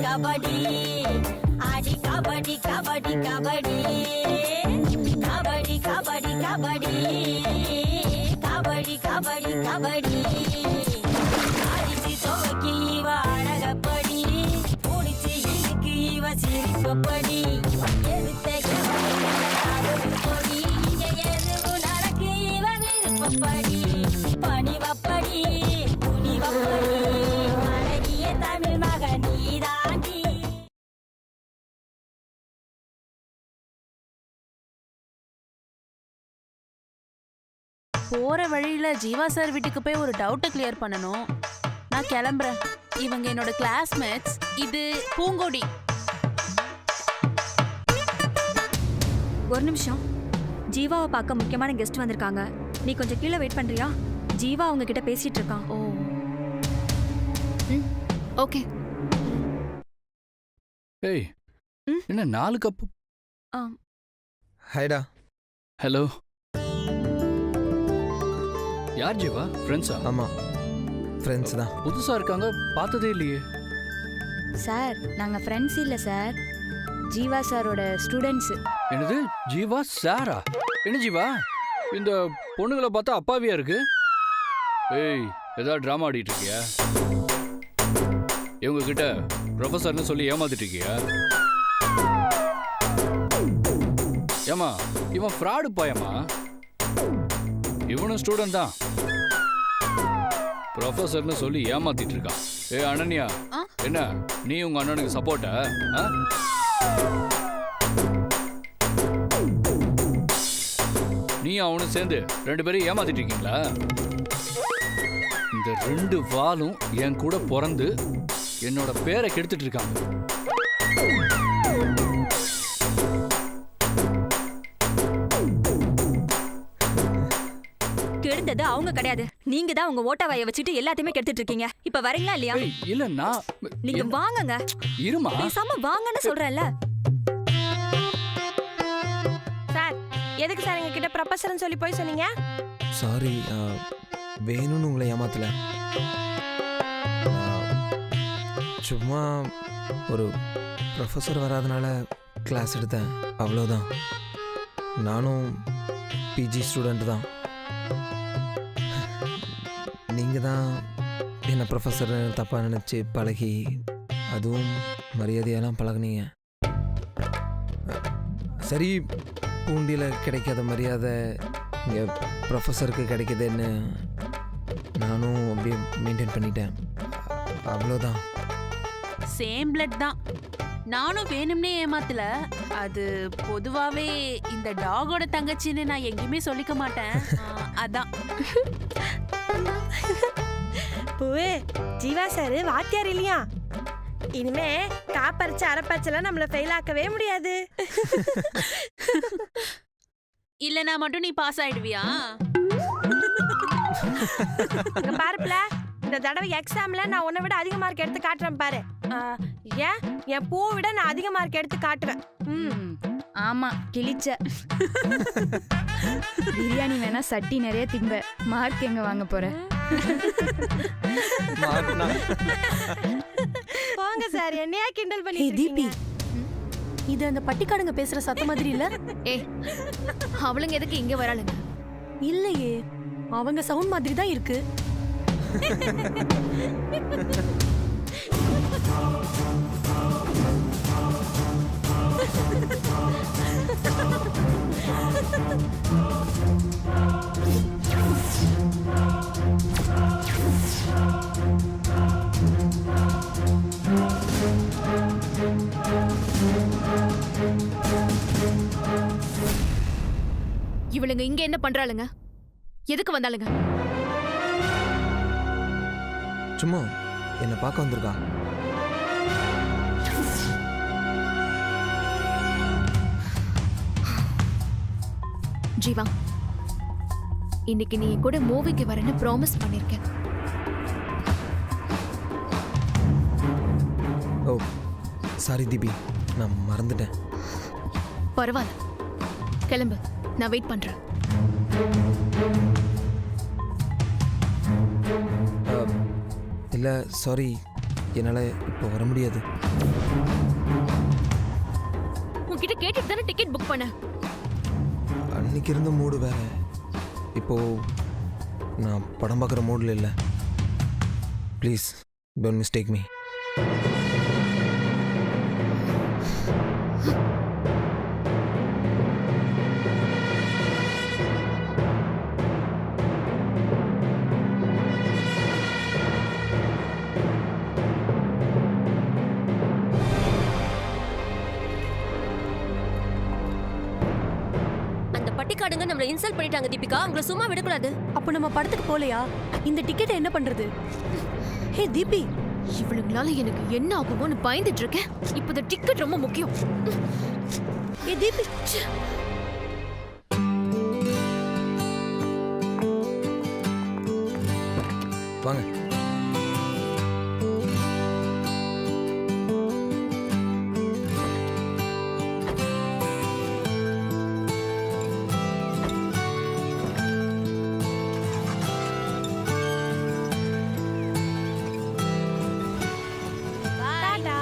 கபடி ஆடி கபடி கபடி கபடி கபடி கபடி கபடி கபடி கபடி கபடி அடிச்சு துவக்கி இவ அழகப்படி குடிச்சு இழுக்கு இவ சிரிப்பப்படி எடுத்த கொடி இங்க எதுவும் நடக்கு இவ விருப்பப்படி பணிவப்படி புனிவப்படி அழகிய தமிழ் மகன் நீதாண்டி. போற வழியில ஜீவா சார் வீட்டுக்கு போய் ஒரு டவுட்டை கிளியர் பண்ணணும். நான் கிளம்புறேன். இவங்க என்னோட கிளாஸ்மேட்ஸ். இது பூங்கொடி. ஒரு நிமிஷம். ஜீவாவை பார்க்க முக்கியமான கெஸ்ட் வந்திருக்காங்க. நீ கொஞ்சம் கீழே வெயிட் பண்றியா? ஜீவா அவங்க கிட்ட பேசிட்டு இருக்கான். ஓ ஓகே. ஏய் என்ன 4 கப்பு? ஹைடா. ஹலோ. யார் ஜீவா? ஃப்ரெண்ட்ஸா? ஆமாம், ஃப்ரெண்ட்ஸ் தான். புதுசா இருக்காங்க, பார்த்ததே இல்லையே. சார் நாங்கள் ஃப்ரெண்ட்ஸ் இல்லை சார், ஜீவா சாரோட ஸ்டூடெண்ட்ஸு. என்னது ஜீவா சாரா? என்ன ஜீவா இந்த பொண்ணுங்களை பார்த்தா அப்பாவியா இருக்கு? ஏய் ஏதாவது ட்ராமா ஆடிட்டு இருக்கியா? இவங்க கிட்ட ப்ரொஃபஸர்னு சொல்லி ஏமாத்திட்டு இருக்கியா? ஏமா இவன் ஃப்ராடு பாயமா? இவனும் ஸ்டூடெண்ட் தான், ப்ரொஃபஸர்னு சொல்லி ஏமாத்திட்டு இருக்கான். ஏ அனன்யா, என்ன நீ உங்க அண்ணனுக்கு சப்போர்ட்டா? நீ அவனும் சேர்ந்து 2 பேரும் ஏமாத்திட்டு இருக்கீங்களா? இந்த 2 வாலும் என் கூட பிறந்து என்னோட பேரை கெடுத்துட்டு இருக்காங்க. கெடுத்தது அவங்க கிடையாது, நீங்க தான் உங்க ஓட்ட வாயை வச்சுட்டு எல்லாத்தையுமே கெடுத்துட்டு இருக்கீங்க. இப்ப வரீங்களா இல்லையா? இல்ல நான் நீங்க வாங்குங்க. இருமா, பேசாம வாங்கன்னு சொல்றேன்ல. சார் எதுக்கு சார் எங்க கிட்ட ப்ரொபசர்னு சொல்லி போய் சொன்னீங்க? சாரி, வேணும்னு உங்களை ஏமாத்தல. சும்மா ஒரு ப்ரொஃபஸர் வராதனால கிளாஸ் எடுத்தேன், அவ்வளோதான். நானும் பிஜி ஸ்டூடெண்ட் தான். நீங்கள் தான் என்ன ப்ரொஃபஸர் தப்பாக நினச்சி பழகி, அதுவும் மரியாதையெல்லாம் பழகுனீங்க. சரி, பூண்டியில் கிடைக்காத மரியாதை இங்கே ப்ரொஃபஸருக்கு கிடைக்குதுன்னு நானும் அப்படியே மெயின்டைன் பண்ணிட்டேன், அவ்வளோதான். சேம் பிளட் தான். நானும் வேணும்னே ஏமாத்தல. அது பொதுவாவே இந்த டாகோட தங்கச்சின்னு நான் எங்கேயுமே சொல்லிக்க மாட்டேன். அதான். பூவே, ஜீவா சார் வாத்தியார் இல்லையா? இனிமே காப்பரிச்சு அரைப்பரிச்செல்லாம் நம்மள ஃபெயில் ஆக்கவே முடியாது. இல்லனா மட்டும் நீ பாஸ் ஆயிடுவியா? இங்க பாருப்ல, இந்த தடவை எக்ஸாம்ல நான் உன்னை விட அதிக மார்க் எடுத்து காட்டுறேன் பாரு. ஏன் என் பூ விட நான் அதிக மார்க் எடுத்து காட்டுவேன். ஆமா, கிழிச்ச. பிரியாணி வேணா சட்டி நிறைய திம்ப, மார்க் எங்க வாங்க போற? போங்க சார், என்னையா கிண்டல் பண்ணிட்டு இருக்கீங்க? இது அந்த பட்டிக்காடுங்க பேசுற சத்தம் மாதிரி இல்ல? ஏய், அவளுங்க எதுக்கு இங்க வராளுங்க? இல்லையே, அவங்க சவுண்ட் மாதிரி தான் இருக்கு. இவளுங்க இங்க என்ன பண்றாளுங்க? எதுக்கு வந்தாளுங்க? சும்மா என்னை பார்க்க வந்திருக்கா. ஜீவா, இன்னைக்கு நீ கூட மூவிக்கு வரேன்னு ப்ராமிஸ் பண்ணிருக்கேன். ஓ சாரி தீபி, நான் மறந்துட்டேன். பரவாயில்ல, கிளம்பு, நான் வெயிட் பண்றேன். இல்லை சாரி, என்னால் இப்போ வர முடியாது. உன்கிட்ட கேட்டுட்டு தானே டிக்கெட் புக் பண்ண. அன்னைக்கு இருந்த மூடு வேற. இப்போது நான் படம் பார்க்குற மூடில் இல்லை. Please don't mistake me. அந்த பட்டிக்காடுங்க நம்மள இன்சல்ட் பண்ணிட்டாங்க தீபிகா. அவங்கள சும்மா விடக்கூடாது. அப்போ நம்ம படத்துக்கு போலையா? இந்த டிக்கெட்டை என்ன பண்றது? ஹே தீபி, இவளுங்களால எனக்கு என்ன ஆகுமோன்னு பயந்துட்டு இருக்கேன். இப்போ இந்த டிக்கெட் ரொம்ப முக்கியம். ஏ தீபி, வாங்க. டாடா.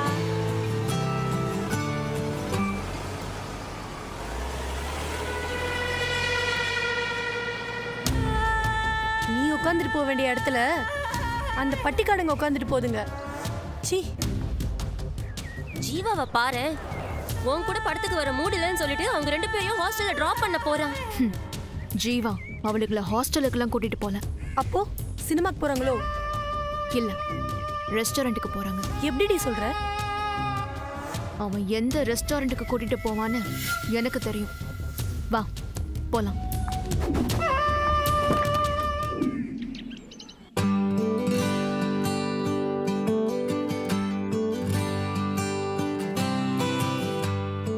நீ உட்காந்துட்டு போக வேண்டிய இடத்துல அந்த பட்டிக்காடுங்க உட்காந்துட்டு போதுங்க. சீ, ஜீவாவை பாரு. உன் கூட படத்துக்கு வர மூட் இல்லைன்னு சொல்லிட்டு அவங்க 2 பேரையும் ஹாஸ்டல்ல டிராப் பண்ண போறான். ஜீவா அவளுக்குள்ள ஹாஸ்டலுக்குலாம் கூட்டிட்டு போல. அப்போ சினிமாக்கு போறாங்களோ? இல்ல, ரெஸ்டாரண்ட்டுக்கு போறாங்க. எப்படிடி சொல்ற? அவன் எந்த ரெஸ்டாரண்ட்டுக்கு கூட்டிட்டு போவான்னு எனக்கு தெரியும். வா போலாம்.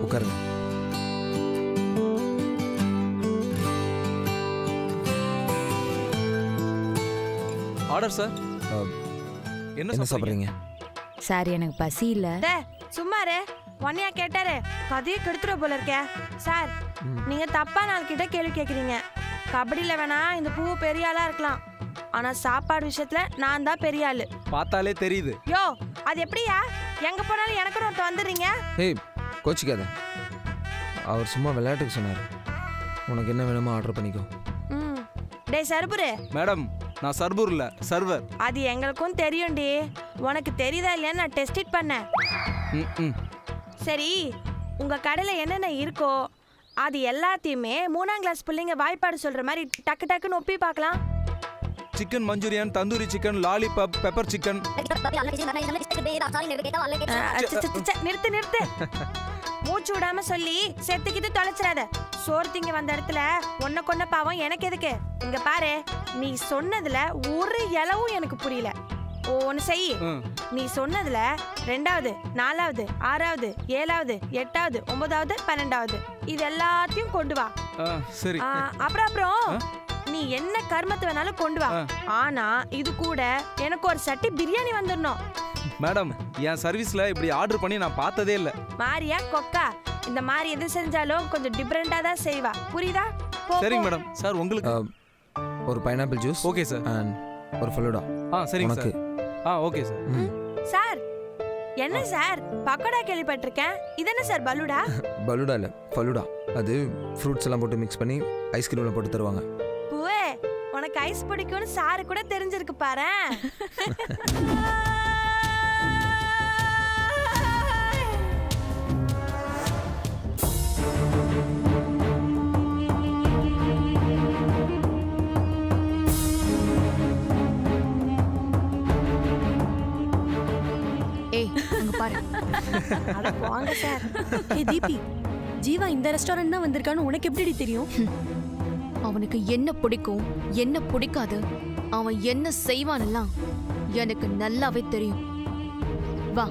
உட்காருங்க. Order sir. என்ன என்ன சாப்பிட்றீங்க? சார் எனக்கு பசி இல்ல. டே சும்மாரு. ஒன்னையா கேட்டாரு, கதையை கெடுத்துட போல இருக்கே. சார், நீங்க தப்பா 4 கிட்ட கேள்வி கேக்குறீங்க. கபடியில வேணா இந்த பூ பெரிய ஆளா இருக்கலாம், ஆனா சாப்பாடு விஷயத்துல நான் தான் பெரிய ஆளு. பார்த்தாலே தெரியுது. யோ, அது எப்படியா? எங்க போனாலும் எனக்கு ஒருத்த வந்துடுறீங்க. ஏய், கோச்சிக்காத. அவர் சும்மா விளையாட்டுக்கு சொன்னார். உனக்கு என்ன வேணுமோ ஆர்டர் பண்ணிக்கோ. ம். டேய் சர்புரு, மேடம், நான் சர்பூர் இல்ல, சர்வர். அது எங்களுக்கும் தெரியும்டி. உனக்கு தெரியுதா இல்லையான்னு நான் டெஸ்ட் பண்ணேன். ம். சரி, உங்க கடையில என்னென்ன இருக்கோ அது எல்லாத்தையுமே 3ஆம் கிளாஸ் பிள்ளைங்க வாய்ப்பாடு சொல்ற மாதிரி டக்கு டக்குன்னு ஒப்பி பார்க்கலாம். Chicken Manchurian, tandoori chicken, lollipop, pepper chicken. நிறுத்து நிறுத்து. மூச்சு விடாம சொல்லி செத்துக்கிட்டு தொலைச்சிடாத. சோறு திங்க வந்த இடத்துல ஒன்ன கொன்ன பாவம் எனக்கு எதுக்கு? இங்க பாரு, நீ சொன்னதுல ஒரு இலவும் எனக்கு புரியல. ஒன்னு செய். நீ சொன்னதுல 2வது, 4வது, 6வது, 7வது, 8வது, 9வது, 12வது இது எல்லாத்தையும் கொண்டு வா. சரி. அப்புறம் நீ என்ன கர்மத்தை வேணாலும் கொண்டு வா. ஆனா இது கூட எனக்கு ஒரு சட்டி பிரியாணி வந்துடணும். மேடம், என் சர்வீஸ்ல இப்படி ஆர்டர் பண்ணி நான் பார்த்ததே இல்ல. மாரியா கொக்கா, இந்த மாதிரி எது செஞ்சாலும் கொஞ்சம் டிஃபரெண்டா தான் செய்வா. புரியுதா? சரிங்க மேடம். சார் உங்களுக்கு ஒரு pineapple juice. Okay sir. And ஒரு ஃபலூடா. சரிங்க சார். Okay sir. சார், என்ன சார் பக்கோடா கேள்விப்பட்டிருக்கேன். இது என்ன சார் பலூடா? பலூடா இல்லை, ஃபலூடா. அது ஃப்ரூட்ஸ் எல்லாம் போட்டு மிக்ஸ் பண்ணி ஐஸ்கிரீமில் போட்டு தருவாங்க. பூவே, உனக்கு ஐஸ் பிடிக்கும்னு சாரு கூட தெரிஞ்சிருக்கு பாரு. ஏய், அங்க பாரு. அட வாங்க சார். ஹே தீபி, ஜீவா இந்த ரெஸ்டாரண்ட் தான் வந்திருக்கான்னு உனக்கு எப்படி தெரியும்? அவனுக்கு என்ன பிடிக்கும், என்ன பிடிக்காது, அவன் என்ன செய்வானெல்லாம் எனக்கு நல்லாவே தெரியும். வா.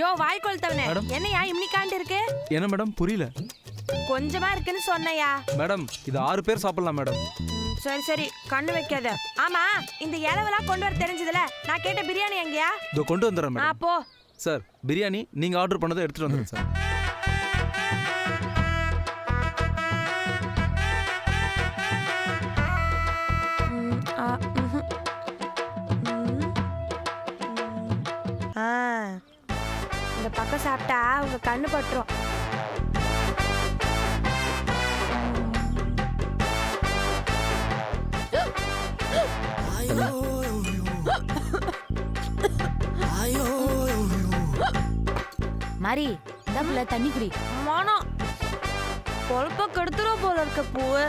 யோ வாய் கொளுத்தவனே, மேடம். என்னையா இம்னிக்காண்டு இருக்கு? என்ன மேடம் புரியல? கொஞ்சமா இருக்குன்னு சொன்னையா? மேடம் இது 6 பேர் சாப்பிடலாம் மேடம். சரி சரி, கண்ணு வைக்காத. ஆமா, இந்த இலவெல்லாம் கொண்டு வர தெரிஞ்சதுல, நான் கேட்ட பிரியாணி எங்கயா? இதோ கொண்டு வந்துடுறேன் மேடம். அப்போ சார் பிரியாணி நீங்க ஆர்டர் பண்ணதை எடுத்துட்டு வந்துடுங்க சார். இந்த பக்கம் சாப்பிட்டா உங்க கண்ணு பட்டுரும். மாரி இந்தாப்புல தண்ணி குடி. மானம் கொழுப்ப கெடுத்துரும் போல இருக்க பூவு.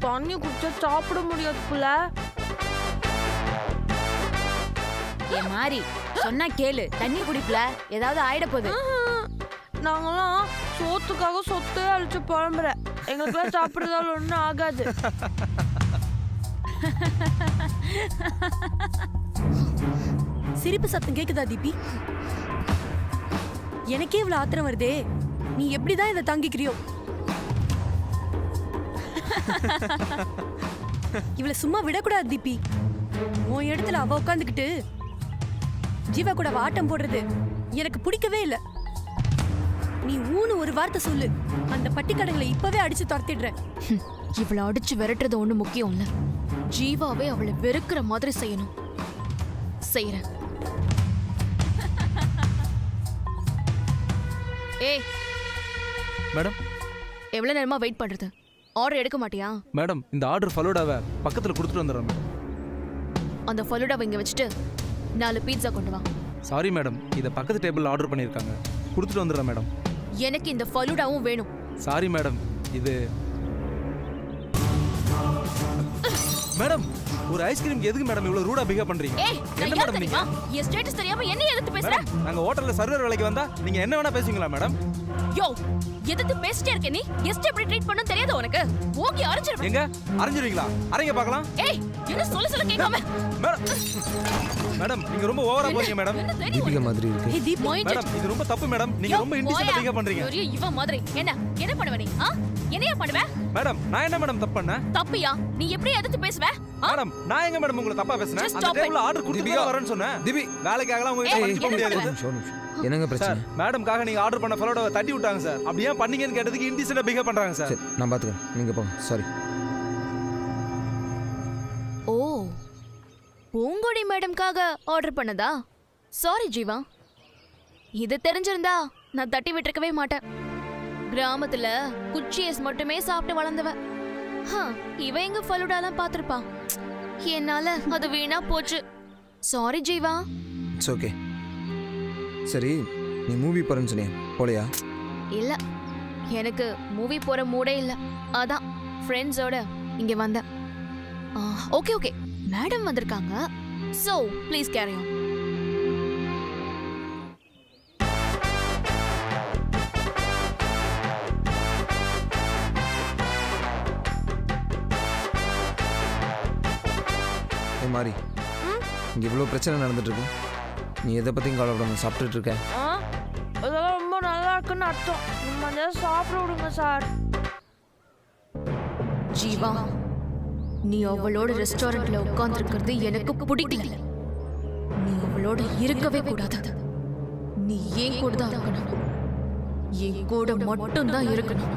தண்ணி குடிச்சா சாப்பிட முடியாது புள்ள. ஏ மாரி சொன்னா கேளு, தண்ணி குடிப்புல ஏதாவது ஆயிட போகுது. நாங்களாம் சோத்துக்காக சொத்தே அழிச்சு புலம்புற, எங்களுக்குலாம் சாப்பிடுறதால ஒன்றும் ஆகாது. சிரிப்பு சத்தம் கேக்குதா தீபி? எனக்கே இவ்வளவு ஆத்திரம் வருதே. நீ எப்படிதான் இதை தாங்கிக்கிறியோ? இவளை சும்மா விடக்கூடாது தீபி. உன் இடத்துல அவ உட்காந்துக்கிட்டு ஜீவா கூட வாட்டம் போடுறது எனக்கு பிடிக்கவே இல்லை. நீ ஊனு ஒரு வார்த்தை சொல்லு, அந்த பட்டிக்கடங்களை இப்பவே அடிச்சு துரத்திடுறேன். இவளை அடிச்சு விரட்டுறது ஒண்ணு முக்கியம் இல்ல, ஜீவாவே அவளை வெறுக்கிற மாதிரி செய்யணும். செய்யறேன். ஏய் மேடம். எவ்வளவு நேரமா வெயிட் பண்றது? ஆர்டர் எடுக்க மாட்டியா? மேடம் இந்த ஆர்டர் ஃபலூடாவை பக்கத்துல கொடுத்துட்டு வந்துடுறேன் மேடம். அந்த ஃபலூடாவை இங்க வச்சுட்டு 4 பீட்சா கொண்டு வா. சாரி மேடம், இதை பக்கத்து டேபிள் ஆர்டர் பண்ணியிருக்காங்க, கொடுத்துட்டு வந்துடுறேன் மேடம். எனக்கு இந்த ஃபலூடாவும் வேணும். சாரி மேடம், இது மேடம் ஒரு ஐஸ்கிரீம் எதுக்கு மேடம் இவ்வளவு ரூடா பிஹேவ் பண்றீங்க? ஏய் என்ன நான் மேடம் நீங்க? என் ஸ்டேட்டஸ் தெரியாம என்ன எதிர்த்து பேசுற? மேடம் நாங்க ஹோட்டல்ல சர்வர் வேலைக்கு வந்தா நீங்க என்ன வேணா பேசுவீங்களா மேடம்? யோ எதிர்த்து பேசிட்டே இருக்க நீ. எஸ்ட் எப்படி ட்ரீட் பண்ணனும் தெரியாத உனக்கு? ஓகே அரைஞ்சிரு. எங்க அரைஞ்சிருவீங்களா? அரைங்க பார்க்கலாம். ஏய் என்ன சொல்ல கேட்காம. மேடம் மேடம் நீங்க ரொம்ப ஓவரா போறீங்க மேடம். தீபிகா மாதிரி இருக்கு. ஏய் தீபி, மேடம் இது ரொம்ப தப்பு மேடம், நீங்க ரொம்ப இன்டிசென்ட்டா பிஹேவ் பண்றீங்க. இவ மாதிரி என்ன பண்ணுவ நீ? என்னையா பண்ணுவ? மேடம் நான் என்ன மேடம் தப்பு பண்ணேன்? தப்பியா? நீ எப்படி எதிர்த்து பேசுவ? மேடம் நான் எங்க மேடம் உங்களை தப்பா பேசுனேன்? Just அந்த stop டேபிள்ல ஆர்டர் கொடுத்துட்டு தான் வரேன்னு சொன்னேன். தீபி வேலைக்காகலாம் உங்க கிட்ட ஏய், பண்ற முடியாது. என்ன நிமிஷம், என்னங்க பிரச்சனை? சார் மேடம்காக நீங்க ஆர்டர் பண்ண ஃபலோட தட்டி விட்டாங்க சார். அப்படி ஏன் பண்ணீங்கன்னு கேட்டதுக்கு இன்டிசென்ட்டா பிஹேவ் பண்றாங்க சார். சரி நான் பாத்துக்கிறேன், நீங்க போங்க. சாரி. ஓ பூங்கொடி மேடம்காக ஆர்டர் பண்ணதா? சாரி ஜீவா, இது தெரிஞ்சிருந்தா நான் தட்டி விட்டுருக்கவே மாட்டேன். கிராமத்துல குச்சியஸ் மட்டுமே சாப்பிட்டு வளர்ந்தவ. இவ எங்க ஃபலூடாலாம் பாத்திருப்பா. என்னால அது வீணா போச்சு. சாரி ஜீவா. It's okay. சரி நீ மூவி போறேன்னு சொன்னியே, போலையா? இல்ல, எனக்கு மூவி போற மூடே இல்ல. அதான் ஃப்ரெண்ட்ஸோட இங்க வந்தேன். ஓகே ஓகே, மேடம் வந்திருக்காங்க. So please carry on. ஏ மாறி, இங்க இவ்வளோ பிரச்சனை நடந்துட்டு இருக்கு, நீ எதை பத்தியும் கவலைப்படாம சாப்பிட்டுட்டு இருக்க? அதெல்லாம் ரொம்ப நல்லா இருக்குன்னு அர்த்தம். நம்ம சாப்பிட விடுங்க சார். ஜீவா, நீ அவளோட ரெஸ்டாரண்ட்ல உட்கார்ந்திருக்கிறது எனக்கு பிடிக்கல. நீ அவளோட இருக்கவே கூடாது. நீ ஏன் கூட தான் இருக்கணும். என் கூட மட்டும் தான் இருக்கணும்.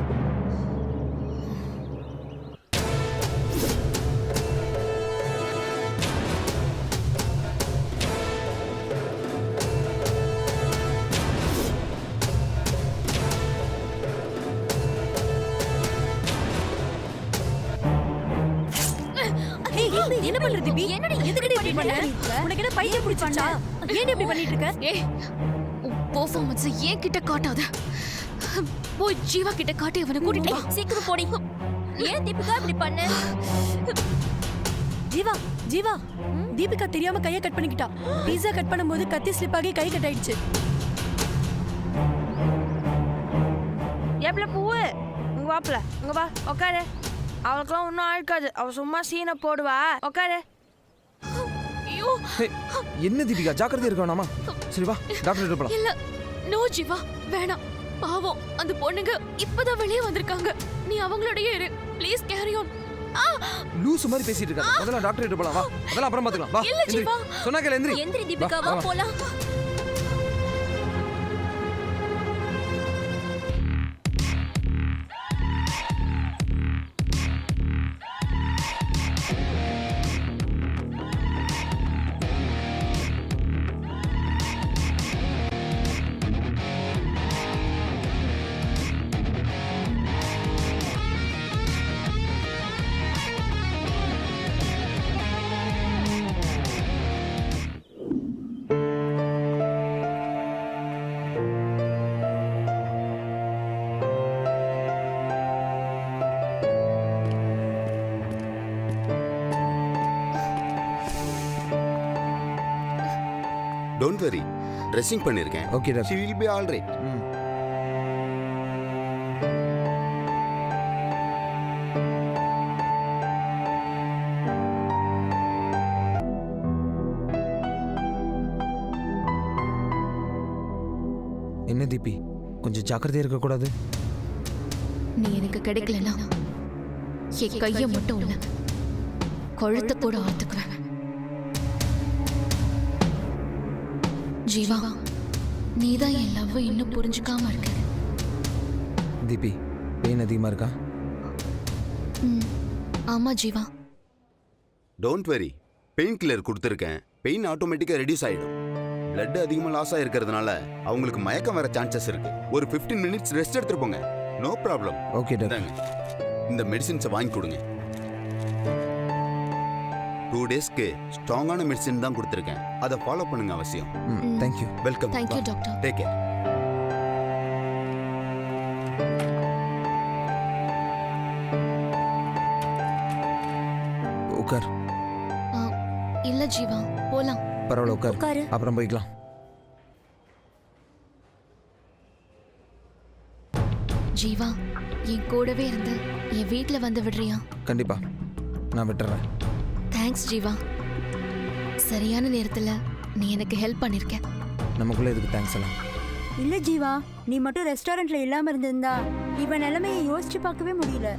என்ன பண்ற தீபி? என்னடி எதுக்கு இப்படி பண்ண? உனக்கு என்ன பைத்தியம் பிடிச்சா? ஏன் இப்படி பண்ணிட்டு இருக்க? ஏய், பெர்ஃபார்மன்ஸ் ஏன் கிட்ட காட்டாத. போய் ஜீவா கிட்ட காட்டி அவனை கூட்டிட்டு வா. சீக்கிரம் போடி. ஏன் தீபிகா இப்படி பண்ண? ஜீவா ஜீவா, தீபிகா தெரியாம கையை கட் பண்ணிக்கிட்டா. பீஸா கட் பண்ணும்போது கத்தி ஸ்லிப் ஆகி கை கட் ஆயிடுச்சு. ஏப்ல பூவு, உங்க வாப்ல உங்க வா உட்காரு. அவளுக்குலாம் ஒன்றும் ஆழ்க்காது, அவ சும்மா சீனை போடுவா. உட்காரு. ஐயோ ஏய், என்ன தீபிகா ஜாக்கிரதையா இருக்க வேணாமா? சரி வா டாக்டர் கிட்ட போலாம். இல்ல நோ ஜீவா வேணாம். பாவம் அந்த பொண்ணுங்க இப்பதான் வெளியே வந்திருக்காங்க. நீ அவங்களோடயே இரு ப்ளீஸ் கேரி ஆன். லூசு மாதிரி பேசிட்டு இருக்காத. முதல்ல டாக்டர் கிட்ட போலாம் வா. அதெல்லாம் அப்புறம் பாத்துக்கலாம் வா. இல்ல எந்திரி. ஜீவா. சொன்னா கேளு எந்திரி. எந்திரி தீபிகா வா போலாம். டோன்ட் வரி, ட்ரெஸ்ஸிங் பண்ணிருக்கேன். Okay doctor. She will be all right. என்ன தீபி கொஞ்சம் ஜாக்கிரதையா இருக்க கூடாது? நீ எனக்கு கிடைக்கலனா என் கைய மட்டும் இல்ல கழுத்தை கூட ஆத்துக்குவேன். ஜீவா நீதான் என் லவ் இன்னும் புரிஞ்சுக்காம இருக்க. தீபி பெயின் அதிகமா இருக்கா? ஆமா Jeeva. Don't worry, pain killer கொடுத்துருக்கேன். பெயின் ஆட்டோமேட்டிக்காக ரெடியூஸ் ஆகிடும். பிளட் அதிகமாக லாஸ் ஆகிருக்கிறதுனால அவங்களுக்கு மயக்கம் வர சான்சஸ் இருக்கு. ஒரு 15 மினிட்ஸ் ரெஸ்ட் எடுத்துட்டு போங்க. No problem. Okay doctor. இந்த மெடிசின்ஸை வாங்கி கொடுங்க. 2 டேஸ்க்கு ஸ்ட்ராங்கான மெடிசின் தான் கொடுத்துருக்கேன். அதை ஃபாலோ பண்ணுங்க அவசியம். Thank you. Welcome. Thank you doctor. Take care. உட்கார். இல்ல ஜீவா போலாம். பரவாயில்ல உட்கார். உட்காரு. அப்புறம் போய்க்கலாம். ஜீவா என் கூடவே இருந்து என் வீட்ல வந்து விடுறியா? கண்டிப்பா நான் விட்டுறேன். தேங்க்ஸ் ஜீவா. சரியான நேரத்துல நீ எனக்கு ஹெல்ப் பண்ணிருக்க. நமக்குள்ள இதுக்கு தேங்க்ஸ் எல்லாம். இல்ல ஜீவா, நீ மட்டும் ரெஸ்டாரண்ட்ல இல்லாம இருந்திருந்தா இவன் நிலைமையை யோசிச்சு பார்க்கவே முடியல.